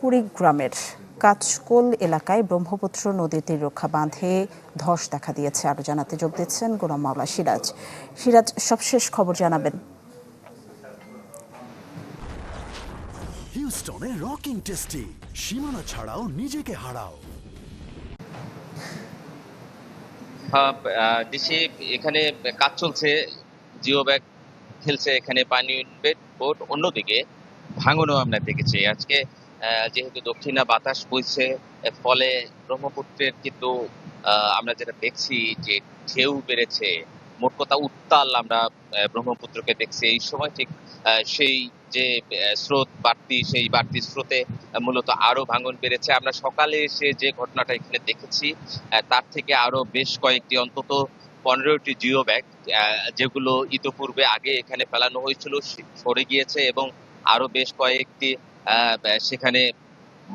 কুড়িগ্রামের কাঁচকোল এলাকায় ব্রহ্মপুত্র নদীর তীর রক্ষা বাঁধে ধস দেখা দিয়েছে। আরো জানাতে যোগ দিচ্ছেন গোলাম মাওলা সিরাজ। সিরাজ, সবশেষ খবর জানাবেন। হিউস্টনে রকিং টেস্টি, সীমানা ছাড়াও নিজেকে হারাও। দেশে এখানে কাজ চলছে, জিও ব্যাগ খেলছে এখানে পানি বোট। অন্যদিকে ভাঙনও আমরা দেখেছি আজকে। যেহেতু দক্ষিণা বাতাস বইছে, ফলে ব্রহ্মপুত্রের কিন্তু আমরা যেটা দেখছি যে ঢেউ বেড়েছে, মোট কথা উত্তাল আমরা ব্রহ্মপুত্রকে দেখছি এই সময়। ঠিক সেই যে স্রোত বাড়তি, সেই বাড়তি স্রোতে মূলত আরো ভাঙন বেড়েছে। আমরা সকালে এসে যে ঘটনাটা এখানে দেখেছি, তার থেকে আরো বেশ কয়েকটি, অন্তত 15টি জিও ব্যাগ যেগুলো ইতোপূর্বে আগে এখানে ফেলানো হয়েছিল সরে গিয়েছে, এবং আরো বেশ কয়েকটি সেখানে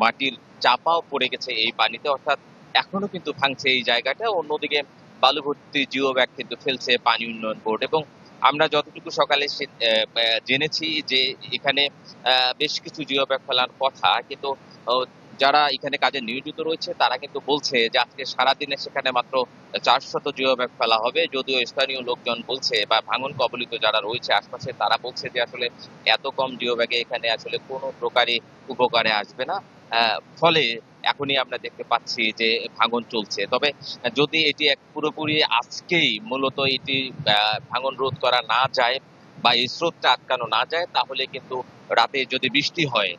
মাটির চাপাও পড়ে গেছে এই পানিতে। অর্থাৎ এখনো কিন্তু ভাঙছে এই জায়গাটা। অন্যদিকে বালু ভর্তি জিও ব্যাগ কিন্তু ফেলছে পানি উন্নয়ন বোর্ড। এবং আমরা যতটুকু সকালে জেনেছি যে এখানে বেশ কিছু জিও ব্যাগ ফেলার কথা, কিন্তু যারা এখানে কাজে নিয়োজিত রয়েছে তারা কিন্তু বলছে যে আজকে সারাদিনে সেখানে মাত্র 400 জিও ব্যাগ ফেলা হবে। যদিও স্থানীয় লোকজন বলছে, বা ভাঙন কবলিত যারা রয়েছে আশপাশে, তারা বলছে যে আসলে এত কম জিও ব্যাগে এখানে আসলে কোনো প্রকারই উপকারে আসবে না। ফলে এখনই আমরা দেখতে পাচ্ছি যে ভাঙন চলছে। তবে যদি এটি পুরোপুরি আজকেই মূলত এটি ভাঙন রোধ করা না যায়, বা এই স্রোতটা আটকানো না যায়, তাহলে কিন্তু রাতে যদি বৃষ্টি হয়,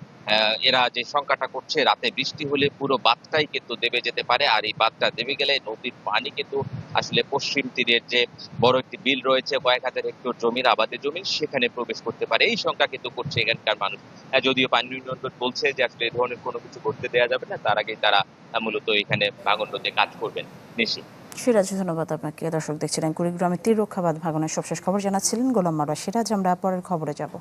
এরা যে শঙ্কাটা করছে, রাতে বৃষ্টি হলে পুরো বাঁধটাই কিন্তু দেবে যেতে পারে। আর এই বাঁধটা দেবে গেলে নদীর পানি কিন্তু আসলে পশ্চিম তীরের যে বড় একটি বিল রয়েছে, কয়েক হাজার হেক্টর জমির, আবাদি জমি, সেখানে প্রবেশ করতে পারে। এই শঙ্কা কিন্তু করছে এখানকার মানুষ। যদিও পানি উন্নয়ন বোর্ড বলছে যে আসলে এই ধরনের কোনো কিছু করতে দেওয়া যাবে না, তার আগেই তারা মূলত এখানে ভাঙন রোধে কাজ করবেন। নিশি। সিরাজ, ধন্যবাদ আপনাকে। দর্শক দেখছিলেন কুড়িগ্রামের তীর রক্ষা বাঁধ ভাঙনের সবশেষ খবর জানাচ্ছিলেন গোলাম মাওলা সিরাজ। আমরা পরের খবরে যাব।